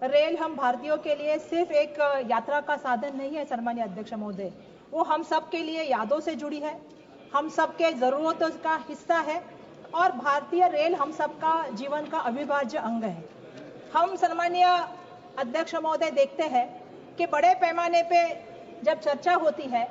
Rail हम भारतीयों के लिए सिर्फ एक यात्रा का साधन नहीं है सम्मानीय अध्यक्ष महोदय, वो हम सब के लिए यादों से जुड़ी है, हम सबके जरूरतों का हिस्सा है और भारतीय रेल हम सबका जीवन का अविभाज्य अंग है। हम सम्मानीय अध्यक्ष महोदय देखते हैं कि बड़े पैमाने पे जब चर्चा होती है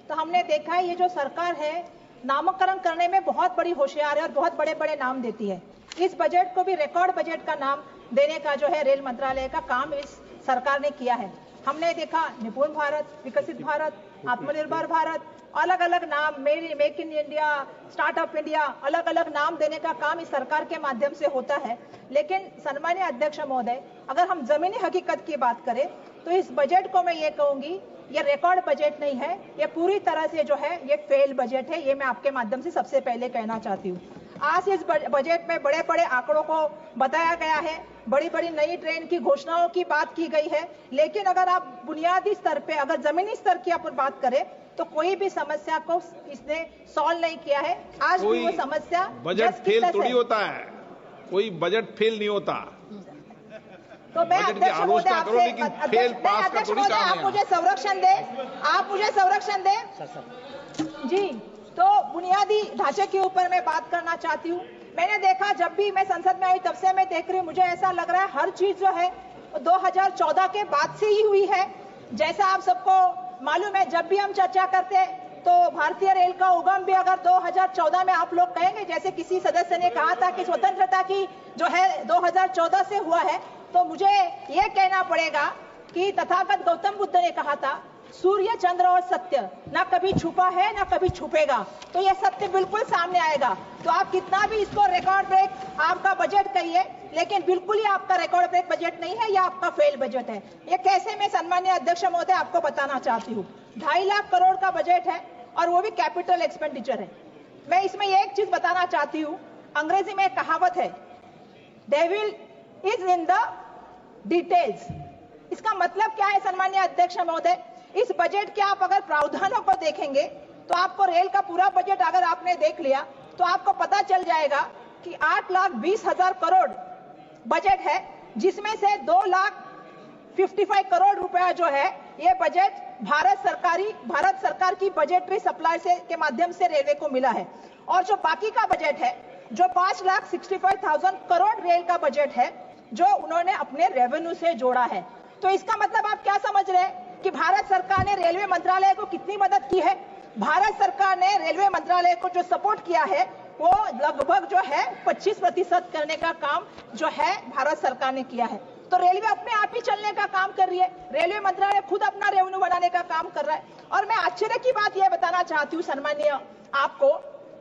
तो हमने देखा है ये जो सरकार है नामकरण करने में बहुत बड़ी होशियार है और बहुत बड़े बड़े नाम देती है। इस बजट को भी रिकॉर्ड बजट का नाम देने का जो है रेल मंत्रालय का काम इस सरकार ने किया है। हमने देखा निपुण भारत, विकसित भारत, आत्मनिर्भर भारत, अलग अलग नाम, make in India, startup India, अलग अलग नाम देने का काम इस सरकार के माध्यम से होता है। लेकिन सम्मानीय अध्यक्ष महोदय, अगर हम जमीनी हकीकत की बात करें तो इस बजट को मैं ये कहूंगी ये रिकॉर्ड बजट नहीं है, ये पूरी तरह से जो है ये फेल बजट है। ये मैं आपके माध्यम से सबसे पहले कहना चाहती हूँ। आज इस बजट में बड़े बड़े आंकड़ों को बताया गया है, बड़ी बड़ी नई ट्रेन की घोषणाओं की बात की गई है, लेकिन अगर आप बुनियादी स्तर पे, अगर जमीनी स्तर की आप बात करें तो कोई भी समस्या को इसने सॉल्व नहीं किया है। आज भी वो समस्या बजट फेल थोड़ी होता है, कोई बजट फेल नहीं होता। तो मैं अध्यक्ष महोदय आपसे आप मुझे संरक्षण दे, आप मुझे संरक्षण दे जी। तो बुनियादी ढांचे के ऊपर मैं बात करना चाहती हूँ। मैंने देखा जब भी मैं संसद में आई तब से मैं देख रही हूँ, मुझे ऐसा लग रहा है हर चीज जो है 2014 के बाद से ही हुई है। जैसा आप सबको मालूम है, जब भी हम चर्चा करते तो भारतीय रेल का उगम भी अगर 2014 में आप लोग कहेंगे, जैसे किसी सदस्य ने कहा था कि स्वतंत्रता की जो है 2014 से हुआ है, तो मुझे यह कहना पड़ेगा कि तथागत गौतम बुद्ध ने कहा था सूर्य, चंद्र और सत्य ना कभी छुपा है ना कभी छुपेगा। तो यह सत्य बिल्कुल सामने आएगा। तो आप कितना भी इसको रिकॉर्ड ब्रेक आपका बजट कहिए, लेकिन बिल्कुल ही आपका रिकॉर्ड ब्रेक बजट नहीं है, यह आपका फेल बजट है। ये कैसे, मैं सम्मानीय अध्यक्ष महोदय आपको बताना चाहती हूँ। 2.5 लाख करोड़ का बजट है और वो भी कैपिटल एक्सपेंडिचर है। मैं इसमें एक चीज बताना चाहती हूँ, अंग्रेजी में एक कहावत है, devil is in the details. इसका मतलब क्या है सम्मानीय अध्यक्ष महोदय? इस बजट के आप अगर प्रावधानों को देखेंगे तो आपको रेल का पूरा बजट अगर आपने देख लिया तो आपको पता चल जाएगा कि 8,20,000 करोड़ बजट है, जिसमें से 2,55 करोड़ रुपया जो है ये बजट भारत सरकार की बजटरी सप्लाई से के माध्यम से रेलवे को मिला है। और जो बाकी का बजट है, जो 5,65,000 करोड़ रेल का बजट है, जो उन्होंने अपने रेवेन्यू से जोड़ा है। तो इसका मतलब आप क्या समझ रहे हैं कि भारत सरकार ने रेलवे मंत्रालय को कितनी मदद की है? भारत सरकार ने रेलवे मंत्रालय को जो सपोर्ट किया है वो लगभग जो है 25% करने का काम जो है भारत सरकार ने किया है। तो रेलवे अपने आप ही चलने का काम कर रही है, रेलवे मंत्रालय खुद अपना रेवेन्यू बनाने का काम कर रहा है। और मैं आश्चर्य की बात यह बताना चाहती हूँ सम्मानीय आपको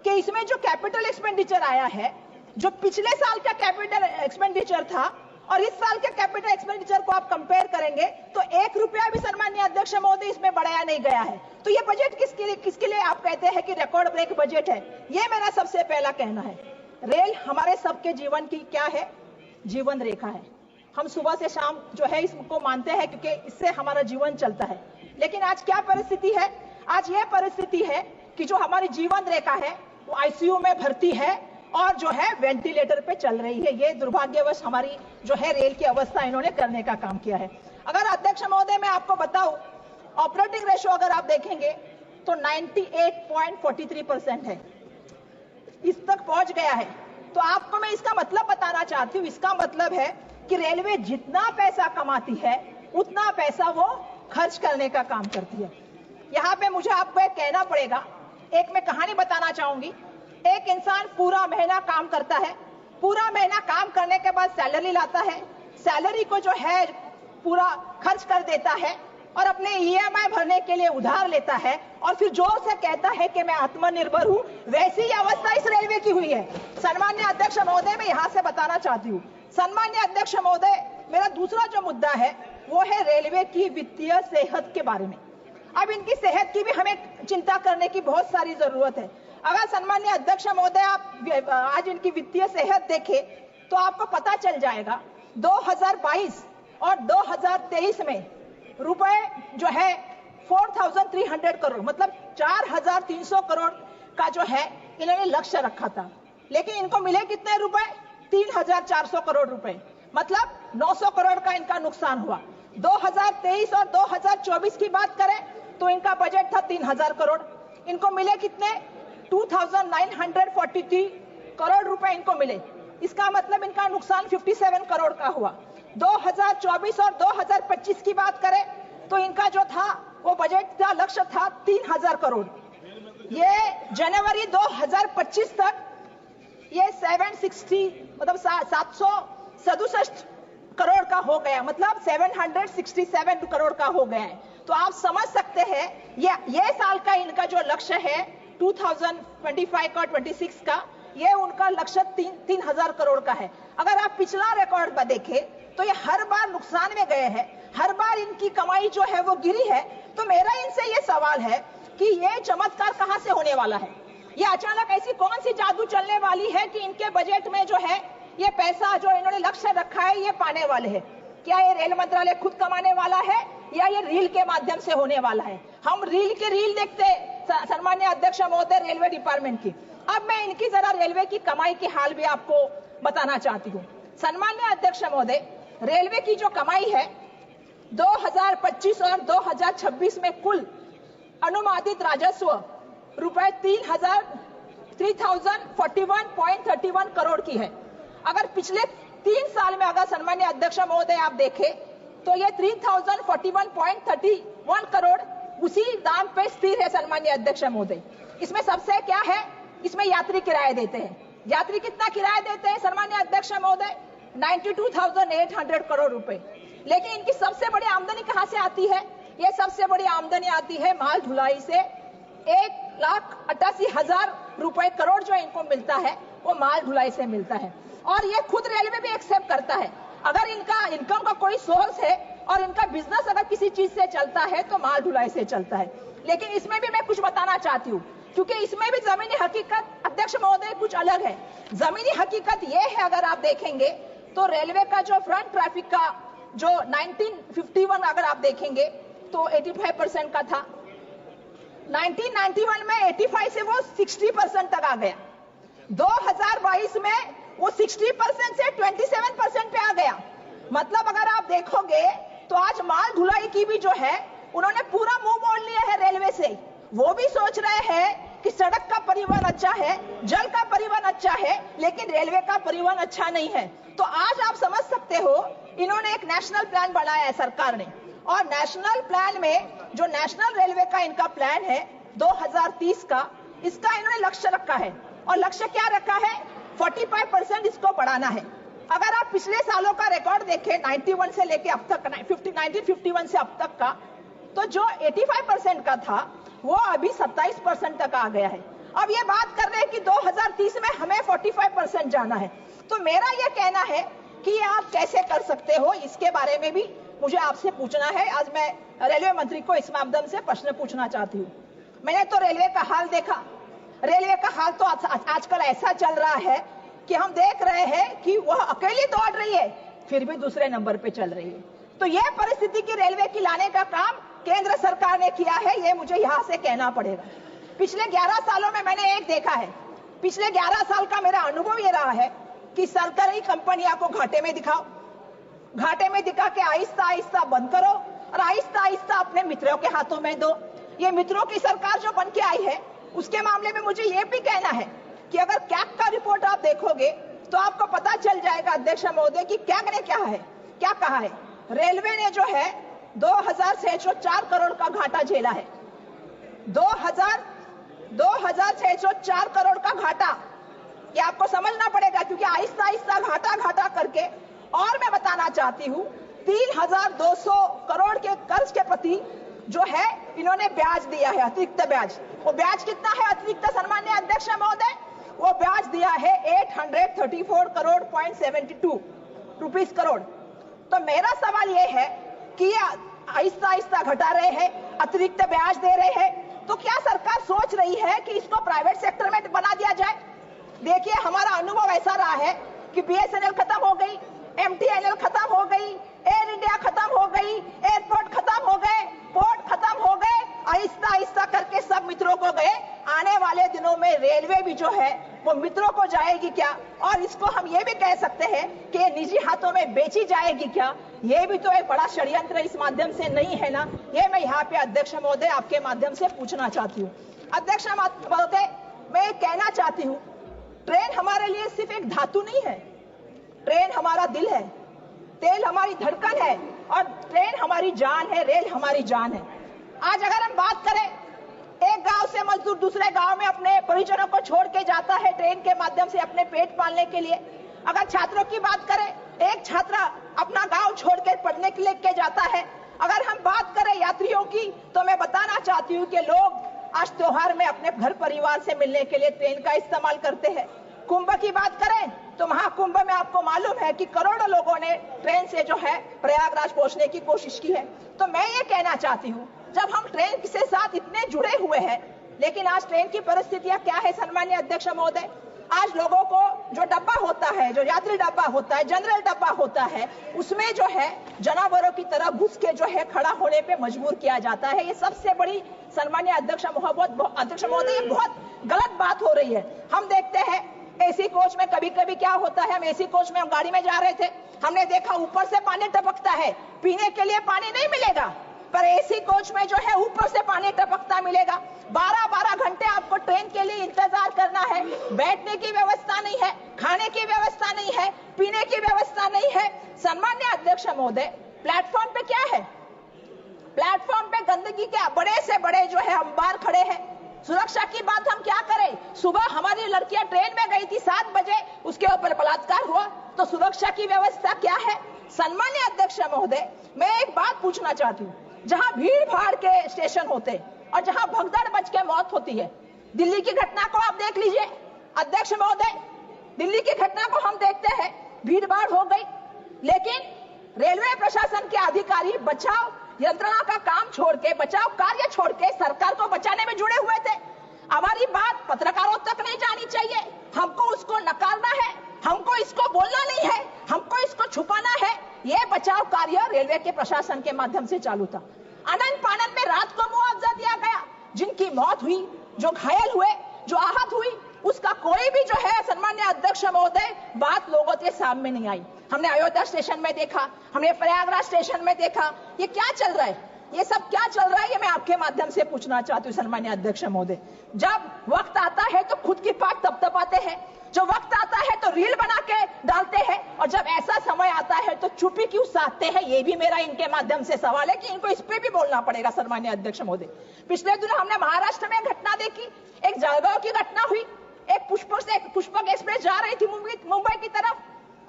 कि इसमें जो कैपिटल एक्सपेंडिचर आया है, जो पिछले साल का कैपिटल एक्सपेंडिचर था और इस साल के कैपिटल एक्सपेंडिचर को आप कंपेयर करेंगे तो 1 रुपया भी सम्मानीय अध्यक्ष महोदय इसमें बढ़ाया नहीं गया है। तो ये बजट किसके लिए आप कहते हैं कि रिकॉर्ड ब्रेक बजट है? ये मेरा सबसे पहला कहना है। रेल हमारे सबके जीवन की क्या है? जीवन रेखा है। हम सुबह से शाम जो है इसको मानते हैं क्योंकि इससे हमारा जीवन चलता है। लेकिन आज क्या परिस्थिति है? आज यह परिस्थिति है कि जो हमारी जीवन रेखा है वो आईसीयू में भर्ती है और जो है वेंटिलेटर पे चल रही है। ये दुर्भाग्यवश हमारी जो है रेल की अवस्था इन्होंने करने का काम किया है। अगर अध्यक्ष महोदय मैं आपको बताऊं, ऑपरेटिंग रेशो अगर आप देखेंगे तो 98.43% है, इस तक पहुंच गया है। तो आपको मैं इसका मतलब बताना चाहती हूँ, इसका मतलब है कि रेलवे जितना पैसा कमाती है उतना पैसा वो खर्च करने का काम करती है। यहाँ पे मुझे आपको एक कहना पड़ेगा, एक मैं कहानी बताना चाहूंगी। एक इंसान पूरा महीना काम करता है, पूरा महीना काम करने के बाद सैलरी लाता है, सैलरी को जो है पूरा खर्च कर देता है और अपने ईएमआई भरने के लिए उधार लेता है और फिर जोर से कहता है कि मैं आत्मनिर्भर हूं। वैसी ही अवस्था इस रेलवे की हुई है। सम्मानीय अध्यक्ष महोदय मैं यहां से बताना चाहती हूँ, सम्मानीय अध्यक्ष महोदय मेरा दूसरा जो मुद्दा है वो है रेलवे की वित्तीय सेहत के बारे में। अब इनकी सेहत की भी हमें चिंता करने की बहुत सारी जरूरत है। अगर सम्मानीय अध्यक्ष महोदय आप आज इनकी वित्तीय सेहत देखें तो आपको पता चल जाएगा 2022 और 2023 में रुपए जो है 4,300 करोड़ मतलब 4,300 करोड़ का जो है इन्होंने लक्ष्य रखा था, लेकिन इनको मिले कितने रुपए? 3,400 करोड़ रुपए। मतलब 900 करोड़ का इनका नुकसान हुआ। 2023 और 2024 की बात करें तो इनका बजट था 3000 करोड़, इनको मिले कितने? 2943 करोड़ रुपए इनको मिले। इसका मतलब इनका नुकसान 57 करोड़ का हुआ। 2024 और 2025 की बात करें तो इनका जो था वो बजट का लक्ष्य था 3000 करोड़। ये जनवरी 2025 तक ये 760 मतलब 767 करोड़ का हो गया, मतलब 767 करोड़ का हो गया है। तो आप समझ सकते हैं ये साल का इनका जो लक्ष्य है 2025 का 26 का, ये उनका लक्ष्य 3000 करोड़ का है। अगर आप पिछला रिकॉर्ड पर देखें तो ये हर बार नुकसान में गए हैं, हर बार इनकी कमाई जो है वो गिरी है। तो मेरा इनसे ये सवाल है कि ये चमत्कार कहां से होने वाला है? ये अचानक ऐसी कौन सी जादू चलने वाली है कि इनके बजट में जो है ये पैसा जो इन्होंने लक्ष्य रखा है ये पाने वाले हैं? क्या ये रेल मंत्रालय खुद कमाने वाला है या ये रील के माध्यम से होने वाला है? हम रील देखते सम्मान्य अध्यक्ष महोदय रेलवे डिपार्टमेंट की। अब मैं इनकी जरा रेलवे की कमाई की हाल भी आपको बताना चाहती हूँ। सम्मान्य अध्यक्ष महोदय, रेलवे की जो कमाई है 2025 और 2026 में कुल अनुमानित राजस्व रुपए 3041.31 करोड़ की है। अगर पिछले 3 साल में अगर सम्मान्य अध्यक्ष महोदय आप देखें तो ये 3041.31 करोड़ उसी दाम पे स्थिर है सम्मान्य अध्यक्ष महोदय। इसमें सबसे क्या है, इसमें यात्री किराए देते हैं। यात्री कितना किराया देते हैं सम्मान्य अध्यक्ष महोदय? 92,800 करोड़ रुपए। लेकिन इनकी सबसे बड़ी आमदनी कहां से आती है? ये सबसे बड़ी आमदनी आती है माल ढुलाई से। 1,88,000 रुपए करोड़ जो इनको मिलता है वो माल ढुलाई से मिलता है। और ये खुद रेलवे भी एक्सेप्ट करता है, अगर इनका इनकम का कोई सोर्स है और इनका बिजनेस अगर किसी चीज से चलता है तो माल ढुलाई से चलता है। लेकिन इसमें भी मैं कुछ बताना चाहती हूँ, क्योंकि इसमें भी जमीनी हकीकत अध्यक्ष महोदय कुछ अलग है। जमीनी हकीकत ये है, अगर आप देखेंगे तो रेलवे का जो फ्रंट ट्रैफिक का जो 1951 अगर आप देखेंगे तो 85% का था। 1991 में 85 से वो 60% तक आ गया। 2022 में वो 60% से 27% पे आ गया। मतलब अगर आप देखोगे तो आज माल ढुलाई की भी जो है उन्होंने पूरा मुंह मोड़ लिया है रेलवे से। वो भी सोच रहे हैं कि सड़क का परिवहन अच्छा है, जल का परिवहन अच्छा है, लेकिन रेलवे का परिवहन अच्छा नहीं है। तो आज आप समझ सकते हो इन्होंने एक नेशनल प्लान बनाया है सरकार ने, और नेशनल प्लान में जो नेशनल रेलवे का इनका प्लान है 2030 का, इसका इन्होंने लक्ष्य रखा है। और लक्ष्य क्या रखा है? 45% इसको बढ़ाना है। अगर आप पिछले सालों का रिकॉर्ड देखें 91 से लेके अब तक 1951 से अब तक का, तो जो 85% का था वो अभी 27% तक आ गया है। अब ये बात कर रहे हैं कि 2030 में हमें 45% जाना है। तो मेरा ये कहना है कि ये आप कैसे कर सकते हो, इसके बारे में भी मुझे आपसे पूछना है। आज मैं रेलवे मंत्री को इस माध्यम से प्रश्न पूछना चाहती हूँ। मैंने तो रेलवे का हाल देखा। रेलवे का हाल तो आजकल ऐसा चल रहा है कि हम देख रहे हैं कि वह अकेली दौड़ रही है फिर भी दूसरे नंबर पे चल रही है। तो यह परिस्थिति की रेलवे की लाने का काम केंद्र सरकार ने किया है, ये मुझे यहाँ से कहना पड़ेगा। पिछले 11 सालों में मैंने एक देखा है, पिछले 11 साल का मेरा अनुभव ये रहा है कि सरकारी कंपनियां को घाटे में दिखाओ, घाटे में दिखा के आहिस्ता आहिस्ता बंद करो और आहिस्ता आहिस्ता अपने मित्रों के हाथों में दो। ये मित्रों की सरकार जो बन के आई है उसके मामले में मुझे ये भी कहना है कि अगर कैग का रिपोर्ट आप देखोगे तो आपको पता चल जाएगा अध्यक्ष महोदय कि कैग ने क्या कहा है। रेलवे ने जो है 2,604 करोड़ का घाटा झेला है। 2,604 करोड़ का घाटा, ये आपको समझना पड़ेगा, क्योंकि आहिस्ता आहिस्ता घाटा करके, और मैं बताना चाहती हूँ 3,200 करोड़ के कर्ज के प्रति जो है इन्होंने ब्याज दिया है, अतिरिक्त ब्याज। वो ब्याज कितना है अतिरिक्त सम्मान्य अध्यक्ष महोदय? वो ब्याज दिया है 834 करोड़.72 रुपीस करोड़। तो मेरा सवाल ये है कि आहिस्ता आहिस्ता घटा रहे हैं, अतिरिक्त ब्याज दे रहे हैं, तो क्या सरकार सोच रही है कि इसको प्राइवेट सेक्टर में बना दिया जाए? देखिए हमारा अनुभव ऐसा रहा है कि BSNL खत्म हो गई, MTNL खत्म हो गई, एयर इंडिया खत्म हो गई, एयरपोर्ट खत्म हो गए, पोर्ट खत्म हो गए, आहिस्ता आहिस्ता करके सब मित्रों को गए। आने वाले दिनों में रेलवे भी जो है वो मित्रों को जाएगी क्या? और इसको हम ये भी कह सकते हैं कि निजी हाथों में बेची जाएगी क्या? ये भी तो एक बड़ा षड्यंत्र इस माध्यम से नहीं है ना? ये मैं यहाँ पे अध्यक्ष महोदय आपके माध्यम से पूछना चाहती हूँ। अध्यक्ष महोदय, मैं कहना चाहती हूँ, ट्रेन हमारे लिए सिर्फ एक धातु नहीं है, ट्रेन हमारा दिल है, तेल हमारी धड़कन है और ट्रेन हमारी जान है, रेल हमारी जान है। आज अगर हम बात करें, एक गांव से मजदूर दूसरे गांव में अपने परिजनों को छोड़ के जाता है ट्रेन के माध्यम से अपने पेट पालने के लिए। अगर छात्रों की बात करें, एक छात्र अपना गांव छोड़ के पढ़ने के लिए जाता है। अगर हम बात करें यात्रियों की, तो मैं बताना चाहती हूँ कि लोग आज त्योहार में अपने घर परिवार से मिलने के लिए ट्रेन का इस्तेमाल करते हैं। कुंभ की बात करें तो महाकुंभ में आपको मालूम है कि करोड़ों लोगों ने ट्रेन से जो है प्रयागराज पहुंचने की कोशिश की है। तो मैं ये कहना चाहती हूँ, जब हम ट्रेन के साथ इतने जुड़े हुए हैं, लेकिन आज ट्रेन की परिस्थितियां क्या है सन्मान्य अध्यक्ष महोदय? आज लोगों को जो डब्बा होता है, जो यात्री डब्बा होता है, जनरल डब्बा होता है, उसमें जो है जानवरों की तरह घुस के जो है खड़ा होने पे मजबूर किया जाता है। ये सबसे बड़ी सन्मान्य अध्यक्ष महोदय बहुत गलत बात हो रही है। हम देखते हैं एसी कोच में कभी कभी क्या होता है, हम एसी कोच में हम गाड़ी में जा रहे थे, हमने देखा ऊपर से पानी टपकता है, पीने के लिए पानी नहीं मिलेगा, पर एसी कोच में जो है ऊपर से पानी टपकता मिलेगा। 12-12 घंटे आपको ट्रेन के लिए इंतजार करना है, बैठने की व्यवस्था नहीं है, खाने की व्यवस्था नहीं है, पीने की व्यवस्था नहीं है। सन्मान्य अध्यक्ष महोदय, प्लेटफॉर्म पे क्या है? प्लेटफॉर्म पे गंदगी के बड़े से बड़े जो है अंबार खड़े हैं। सुरक्षा की बात हम क्या करें? सुबह हमारी लड़कियां ट्रेन में गई थी 7 बजे, उसके ऊपर बलात्कार हुआ, तो सुरक्षा की व्यवस्था क्या है? सन्मान्य अध्यक्ष महोदय, मैं एक बात पूछना चाहती हूँ, जहां भीड़ भाड़ के स्टेशन होते और जहां भगदड़ मच के मौत होती है, दिल्ली की घटना को आप देख लीजिए अध्यक्ष महोदय, दिल्ली की घटना को हम देखते हैं, भीड़ भाड़ हो गई, लेकिन रेलवे प्रशासन के अधिकारी बचाव यंत्रणा का काम छोड़ के, बचाव कार्य छोड़ के सरकार को बचाने में जुड़े हुए थे। हमारी बात पत्रकारों तक नहीं जानी चाहिए, हमको उसको नकारना है, हमको इसको बोलना नहीं है, हमको इसको छुपाना है। यह बचाव कार्य रेलवे के प्रशासन के माध्यम से चालू था। आनंद फानन में रात को मुआवजा दिया गया, जिनकी मौत हुई, जो घायल हुए, जो आहत हुई, उसका कोई भी जो है सन्मान्य अध्यक्ष महोदय बात लोगों के सामने नहीं आई। हमने अयोध्या स्टेशन में देखा, हमने प्रयागराज स्टेशन में देखा, ये क्या चल रहा है? ये सब क्या चल रहा है? ये मैं आपके माध्यम से पूछना चाहती हूँ सन्मान्य अध्यक्ष महोदय। जब वक्त आता है तो खुद की पाट तपतपाते हैं, जो वक्त आता है तो रील बना के डालते हैं, और जब ऐसा समय आता है तो चुप्पी क्यों साधते हैं? ये भी मेरा इनके माध्यम से सवाल है कि इनको इस पे भी बोलना पड़ेगा सन्मान्य अध्यक्ष महोदय। पिछले दिनों हमने महाराष्ट्र में घटना देखी, एक जलगांव की घटना हुई, एक पुष्पक एक्सप्रेस जा रही थी मुंबई की तरफ,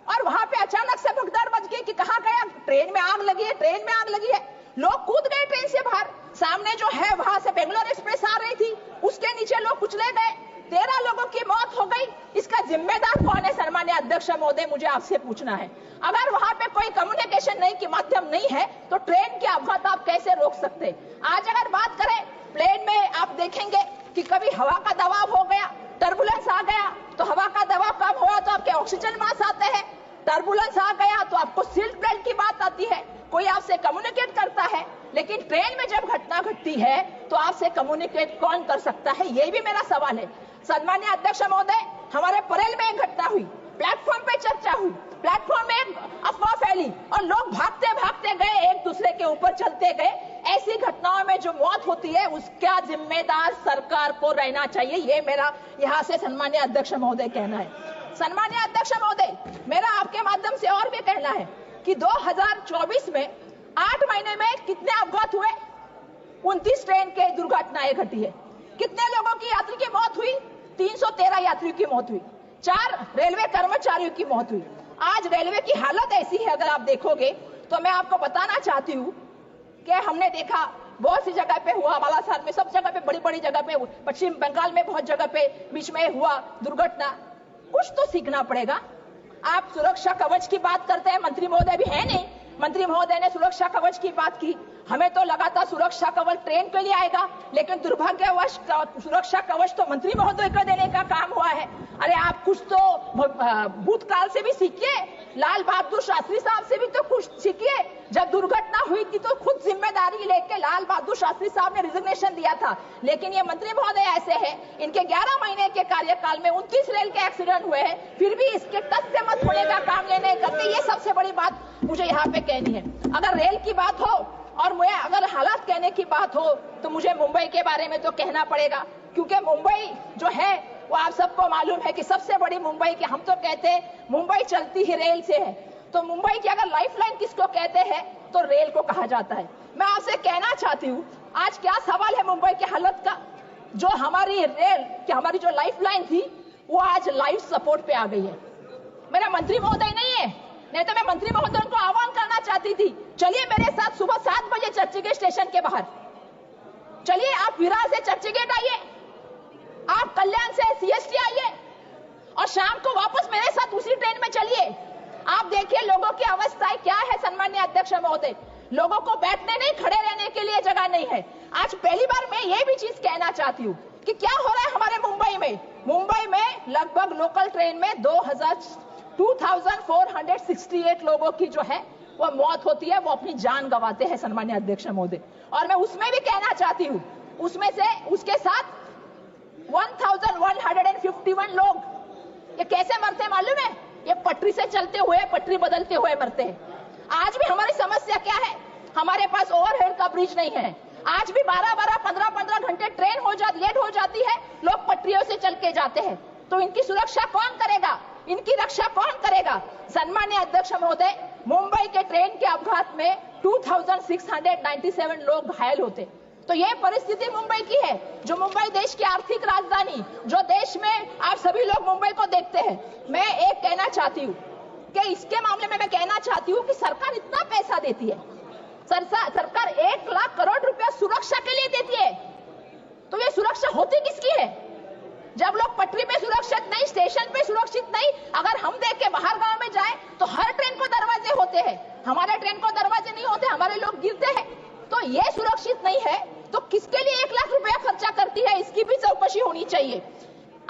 और वहां पे अचानक से भगदड़ मच गई कि कहां गया, ट्रेन में आग लगी है, ट्रेन में आग लगी है। लोग कूद गए ट्रेन से बाहर, सामने जो है वहां से बेंगलोर एक्सप्रेस आ रही थी, उसके नीचे लोग कुचले गए, 13 लोगों की मौत हो गई। इसका जिम्मेदार कौन है सन्मान्य अध्यक्ष महोदय? मुझे आपसे पूछना है। अगर वहां पे कोई कम्युनिकेशन नहीं की माध्यम नहीं है तो ट्रेन के अपघात आप कैसे रोक सकते? आज अगर बात करें प्लेन में, आप देखेंगे कि कभी हवा का दबाव हो गया, टर्बुलेंस आ गया, तो हवा का दबाव कम हुआ तो आपके ऑक्सीजन मास्क आते हैं, टर्बुलेंस आ गया तो आपको सीट बेल्ट की बात आती है, कोई आपसे कम्युनिकेट करता है। लेकिन ट्रेन में जब घटना घटती है तो आपसे कम्युनिकेट कौन कर सकता है? ये भी मेरा सवाल है सन्मान्य अध्यक्ष महोदय। हमारे परेल में एक घटना हुई, प्लेटफॉर्म पे चर्चा हुई, प्लेटफॉर्म में अफवाह फैली और लोग भागते भागते गए, एक दूसरे के ऊपर चलते गए। ऐसी घटनाओं में जो मौत होती है उसका जिम्मेदार सरकार को रहना चाहिए, ये मेरा यहाँ से सन्मान्य अध्यक्ष महोदय कहना है। सन्मान्य अध्यक्ष महोदय, मेरा आपके माध्यम से और भी कहना है कि 2024 में 8 महीने में कितने अपघात हुए? 29 ट्रेन के दुर्घटनाएं घटी है। कितने लोगों की यात्री की मौत हुई? 313 यात्रियों की मौत हुई, 4 रेलवे कर्मचारियों की मौत हुई। आज रेलवे की हालत ऐसी है, अगर आप देखोगे तो मैं आपको बताना चाहती हूँ कि हमने देखा बहुत सी जगह पे हुआ, बालासार में, सब जगह पे, बड़ी बड़ी जगह पे, पश्चिम बंगाल में बहुत जगह पे बीच में हुआ दुर्घटना। कुछ तो सीखना पड़ेगा। आप सुरक्षा कवच की बात करते हैं, मंत्री महोदय भी है नहीं, मंत्री महोदय ने सुरक्षा कवच की बात की, हमें तो लगा था सुरक्षा कवच ट्रेन के लिए आएगा, लेकिन दुर्भाग्यवश सुरक्षा कवच तो मंत्री महोदय को देने का काम हुआ है। अरे आप कुछ तो भूतकाल से भी सीखिए, लाल बहादुर शास्त्री साहब से भी तो कुछ सीखिए। जब दुर्घटना हुई थी तो खुद जिम्मेदारी लेके लाल बहादुर शास्त्री साहब ने रिजिग्नेशन दिया था। लेकिन ये मंत्री महोदय ऐसे हैं, इनके 11 महीने के कार्यकाल में 29 रेल के एक्सीडेंट हुए हैं, फिर भी इसके टस से मत होने का काम नहीं करते। ये सबसे बड़ी बात मुझे यहाँ पे कहनी है। अगर रेल की बात हो और मुझे अगर हालात कहने की बात हो तो मुझे मुंबई के बारे में तो कहना पड़ेगा, क्योंकि मुंबई जो है वो आप सबको मालूम है कि सबसे बड़ी मुंबई की, हम तो कहते हैं मुंबई चलती ही रेल से है। तो मुंबई की अगर लाइफलाइन किसको कहते हैं तो रेल को कहा जाता है। मैं आपसे कहना चाहती हूँ, आज क्या सवाल है मुंबई की हालत का, जो हमारी रेल की हमारी जो लाइफलाइन थी वो आज लाइफ सपोर्ट पे आ गई है। मेरा मंत्री महोदय नहीं है, नहीं तो मैं मंत्री महोदय को आह्वान करना चाहती थी, चलिए मेरे साथ सुबह 7 बजे चर्चगेट स्टेशन के बाहर चलिए, आप विरार से चर्चगेट आइए, आप कल्याण से सीएसटी आइए और शाम को वापस मेरे साथ उसी ट्रेन में चलिए। आप देखिए लोगों की अवस्था क्या है। सम्माननीय अध्यक्ष महोदय, लोगों को बैठने नहीं, खड़े रहने के लिए जगह नहीं है। आज पहली बार मैं ये भी चीज कहना चाहती हूँ कि क्या हो रहा है हमारे मुंबई में। मुंबई में लगभग लोकल ट्रेन में 2468 लोगों की जो है वो मौत होती है, वो अपनी जान गंवाते हैं सम्माननीय अध्यक्ष महोदय। और मैं उसमें भी कहना चाहती हूँ, उसमें से उसके साथ 1151 लोग ये कैसे मरते हैं मालूम है? ये पटरी से चलते हुए, पटरी बदलते हुए मरते हैं। आज भी हमारी समस्या क्या है? हमारे पास ओवरहेड का ब्रिज नहीं है। आज भी 12-12, 15-15 घंटे ट्रेन लेट हो जाती है, लोग पटरियों से चल के जाते हैं। तो इनकी सुरक्षा कौन करेगा? इनकी रक्षा कौन करेगा? सम्माननीय अध्यक्ष महोदय, मुंबई के ट्रेन के अपघात में 2697 लोग घायल होते। तो ये परिस्थिति मुंबई की है, जो मुंबई देश की आर्थिक राजधानी, जो देश में आप सभी लोग मुंबई को देखते हैं। मैं एक कहना चाहती हूँ कि इसके मामले में मैं कहना चाहती हूँ कि सरकार इतना पैसा देती है, सरकार 1 लाख करोड़ रुपया सुरक्षा के लिए देती है, तो ये सुरक्षा होती किसकी है? जब लोग पटरी पे सुरक्षित नहीं, स्टेशन पे सुरक्षित नहीं। अगर हम देख के बाहर गांव में जाए तो हर ट्रेन को दरवाजे होते हैं, हमारे ट्रेन को दरवाजे नहीं होते, हमारे लोग गिरते हैं। तो ये सुरक्षित नहीं है तो किसके लिए 1 लाख रुपया खर्चा करती है? इसकी भी चौकसी होनी चाहिए।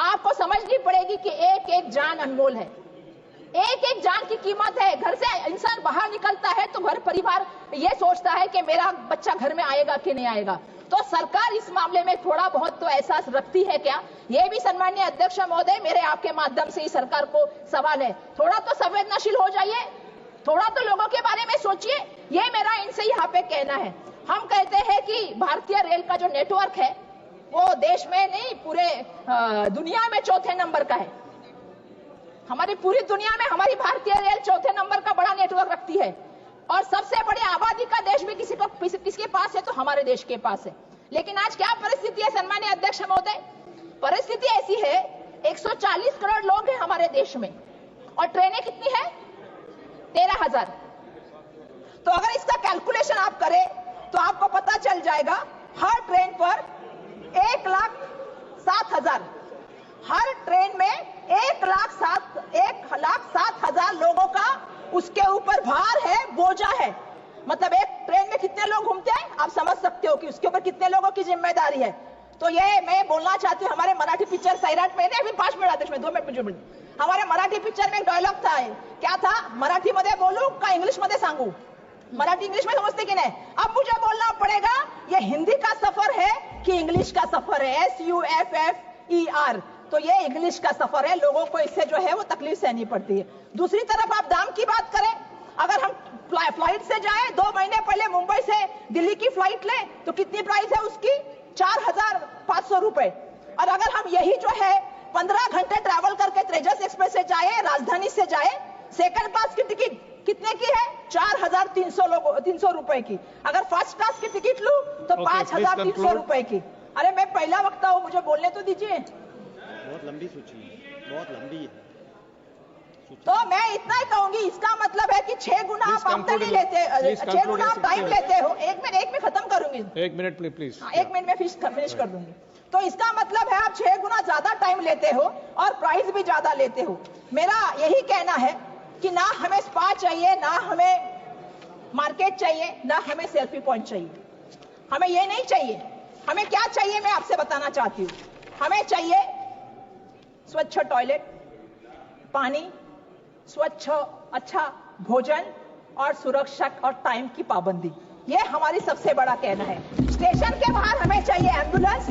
आपको समझनी पड़ेगी कि एक एक जान अनमोल है, एक एक जान की कीमत है। घर से इंसान बाहर निकलता है तो घर परिवार ये सोचता है कि मेरा बच्चा घर में आएगा कि नहीं आएगा। तो सरकार इस मामले में थोड़ा बहुत तो एहसास रखती है क्या? ये भी सम्माननीय अध्यक्ष महोदय, मेरे आपके माध्यम से ही सरकार को सवाल है, थोड़ा तो संवेदनशील हो जाइए, थोड़ा तो लोगों के बारे में सोचिए। ये मेरा इनसे यहाँ पे कहना है। हम कहते हैं कि भारतीय रेल का जो नेटवर्क है वो देश में नहीं, पूरे दुनिया में 4थे नंबर का है। हमारी पूरी दुनिया में हमारी भारतीय रेल 4थे नंबर का बड़ा नेटवर्क रखती है, और सबसे बड़ी आबादी का देश भी किसके पास है तो हमारे देश के पास है। लेकिन आज क्या परिस्थिति है सम्माननीय अध्यक्ष महोदय? परिस्थिति ऐसी है, 140 करोड़ लोग हैं हमारे देश में और ट्रेनें कितनी है? 13,000। तो अगर इसका कैलकुलेशन आप करें तो आपको पता चल जाएगा, हर ट्रेन पर 1,07,000, हर ट्रेन में 1,07,000 लोगों का उसके ऊपर भार है, बोझा है। मतलब एक ट्रेन में कितने लोग घूमते हैं, आप समझ सकते हो कि उसके ऊपर कितने लोगों की जिम्मेदारी है। तो ये मैं बोलना चाहती हूँ, हमारे मराठी पिक्चर सैराट में अभी 5 मिनिट अध्यक्ष में 2 मिनिट मुझे हमारे मराठी पिक्चर में एक डायलॉग था, क्या था? मराठी मध्ये बोलू का इंग्लिश मध्ये सांगू? मराठी इंग्लिश में समझते कि नहीं? अब मुझे बोलना पड़ेगा, ये हिंदी का सफर है कि इंग्लिश का सफर है? SUFFER। तो ये इंग्लिश का सफर है, लोगों को इससे जो है वो तकलीफ सहनी पड़ती है। दूसरी तरफ आप दाम की बात करें, अगर हम फ्लाइट से जाएं, 2 महीने पहले मुंबई से दिल्ली की फ्लाइट लें तो कितनी प्राइस है उसकी? 4,500 रुपए। और अगर हम यही जो है 15 घंटे ट्रैवल करके तेजस एक्सप्रेस से जाए, राजधानी से जाए, सेकंड क्लास की टिकट कितने की है? 4,300 रुपए की। अगर फर्स्ट क्लास की टिकट लूं तो 5,300 रुपए की। अरे मैं पहला वक्ता हूं, मुझे बोलने तो दीजिए। बहुत लंबी सूची है, बहुत लंबी है। तो मैं इतना ही कहूंगी, इसका मतलब है कि 6 गुना आप आमदनी लेते, 6 गुना आप टाइम लेते हो। एक मिनट खत्म करूंगी, 1 मिनट प्लीज। 1 मिनट में फिनिश कर दूंगी। तो इसका मतलब है आप 6 गुना ज्यादा टाइम लेते हो और प्राइस भी ज्यादा लेते हो। मेरा यही कहना है कि ना हमें स्पा चाहिए, ना हमें मार्केट चाहिए, ना हमें सेल्फी पॉइंट चाहिए। हमें ये नहीं चाहिए। हमें क्या चाहिए मैं आपसे बताना चाहती हूँ। हमें चाहिए स्वच्छ टॉयलेट, पानी, स्वच्छ अच्छा भोजन और सुरक्षा और टाइम की पाबंदी, ये हमारी सबसे बड़ा कहना है। स्टेशन के बाहर हमें चाहिए एम्बुलेंस।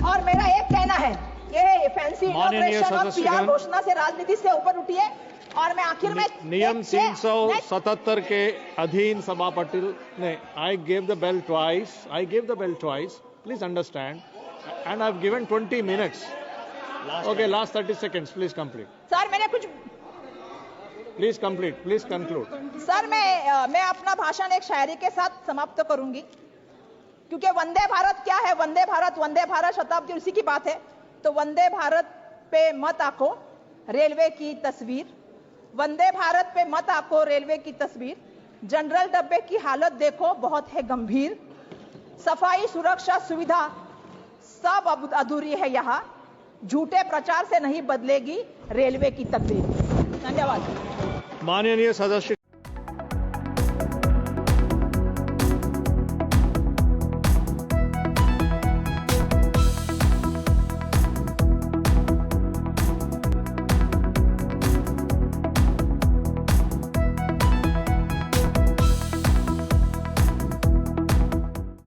और मेरा एक कहना है, ये फैंसी इनॉग्रेशन और PR घोषणा से राजनीति से ऊपर उठिए। और मैं आखिर में नियम 377 के अधीन सभापति ने I gave the bell twice, please understand, and I have given 20 minutes. Okay, last 30 seconds, please complete. Sir मैंने कुछ please complete, please conclude. Sir मैं अपना भाषण एक शायरी के साथ समाप्त करूंगी, क्योंकि वंदे भारत क्या है, वंदे भारत शताब्दी उसी की बात है। तो वंदे भारत पे मत आंको रेलवे की तस्वीर, वंदे भारत पे मत आंको रेलवे की तस्वीर, जनरल डब्बे की हालत देखो बहुत है गंभीर, सफाई सुरक्षा सुविधा सब अधूरी है यहाँ, झूठे प्रचार से नहीं बदलेगी रेलवे की तकदीर। धन्यवाद। माननीय सदस्य